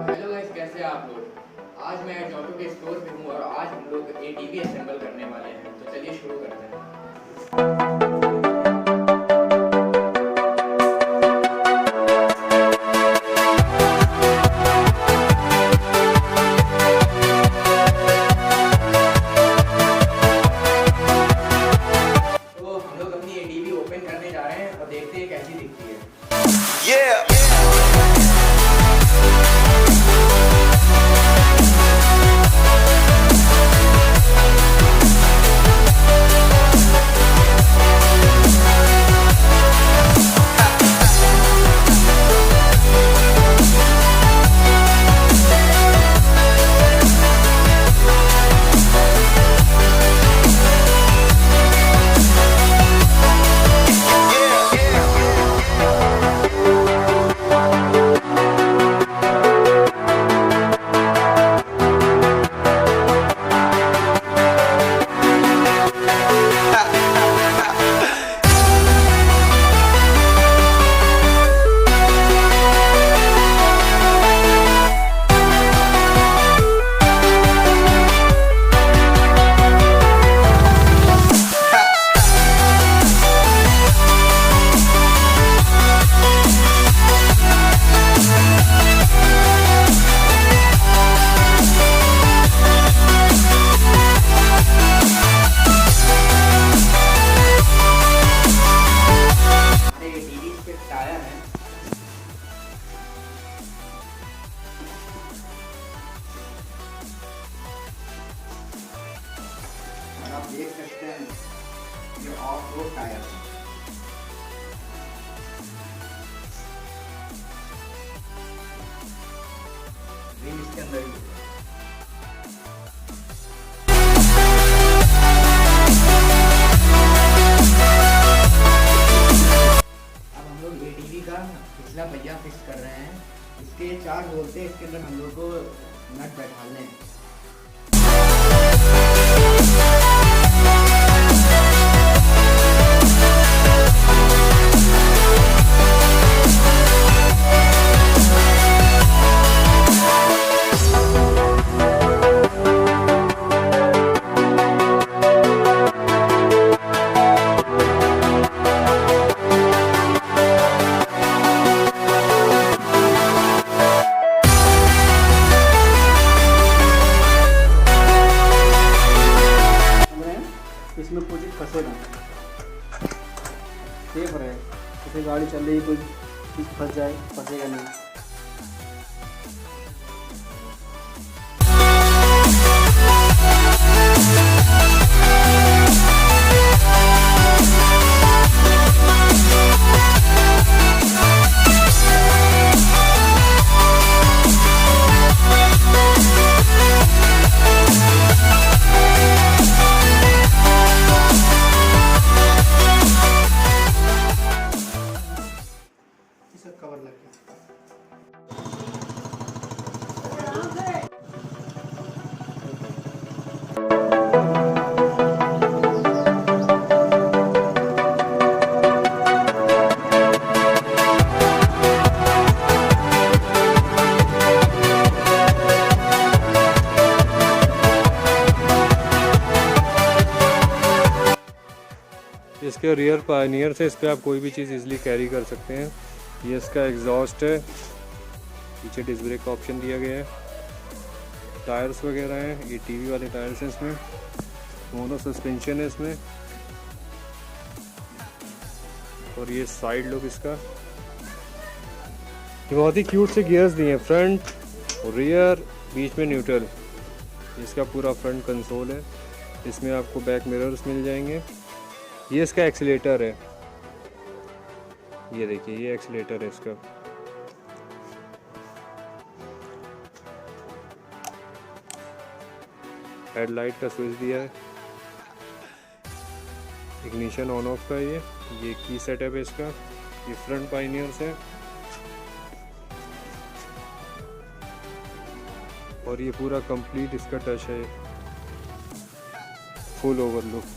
Hello guys, कैसे हैं आप लोग। आज मैं ऑटो के स्टोर पे हूँ और आज हम लोग ATV असेंबल करने वाले हैं। तो चलिए शुरू करते हैं। तो हम लोग अपनी ATV ओपन करने जा रहे हैं और देखते हैं कैसी दिखती है। टायर है और आप देख सकते हैं ये ऑफ रोड टायर है। रिम इसके अंदर ही है। ATV का पिछला पहिया फिक्स कर रहे हैं। इसके 4 बोल्ट हैं, इसके अंदर हम लोग को नट बैठाने हैं। इसमें कुछ फंसेगा, सेफ रहे। जैसे गाड़ी चल रही कुछ फंस जाए, फंसेगा नहीं। कवर लग गया। इसके रियर पायनियर से इस पर आप कोई भी चीज़ इजीली कैरी कर सकते हैं। ये इसका एग्जॉस्ट है, पीछे डिस्क ब्रेक का ऑप्शन दिया गया है, टायर्स वगैरह हैं, ATV वाले टायर्स हैं इसमें, मोनो सस्पेंशन है इसमें, और ये साइड लुक इसका। ये बहुत ही क्यूट से गियर्स दिए हैं, फ्रंट, रियर, बीच में न्यूट्रल। इसका पूरा फ्रंट कंसोल है, इसमें आपको बैक मिरर्स मिल जाएंगे। ये इसका एक्सीलेटर है, ये देखिए ये एक्सीलेटर है इसका। हेडलाइट का स्विच दिया है, इग्निशन ऑन ऑफ का ये की सेटअप है इसका। ये फ्रंट पायनियर्स है और ये पूरा कंप्लीट इसका टच है, फुल ओवरलुक।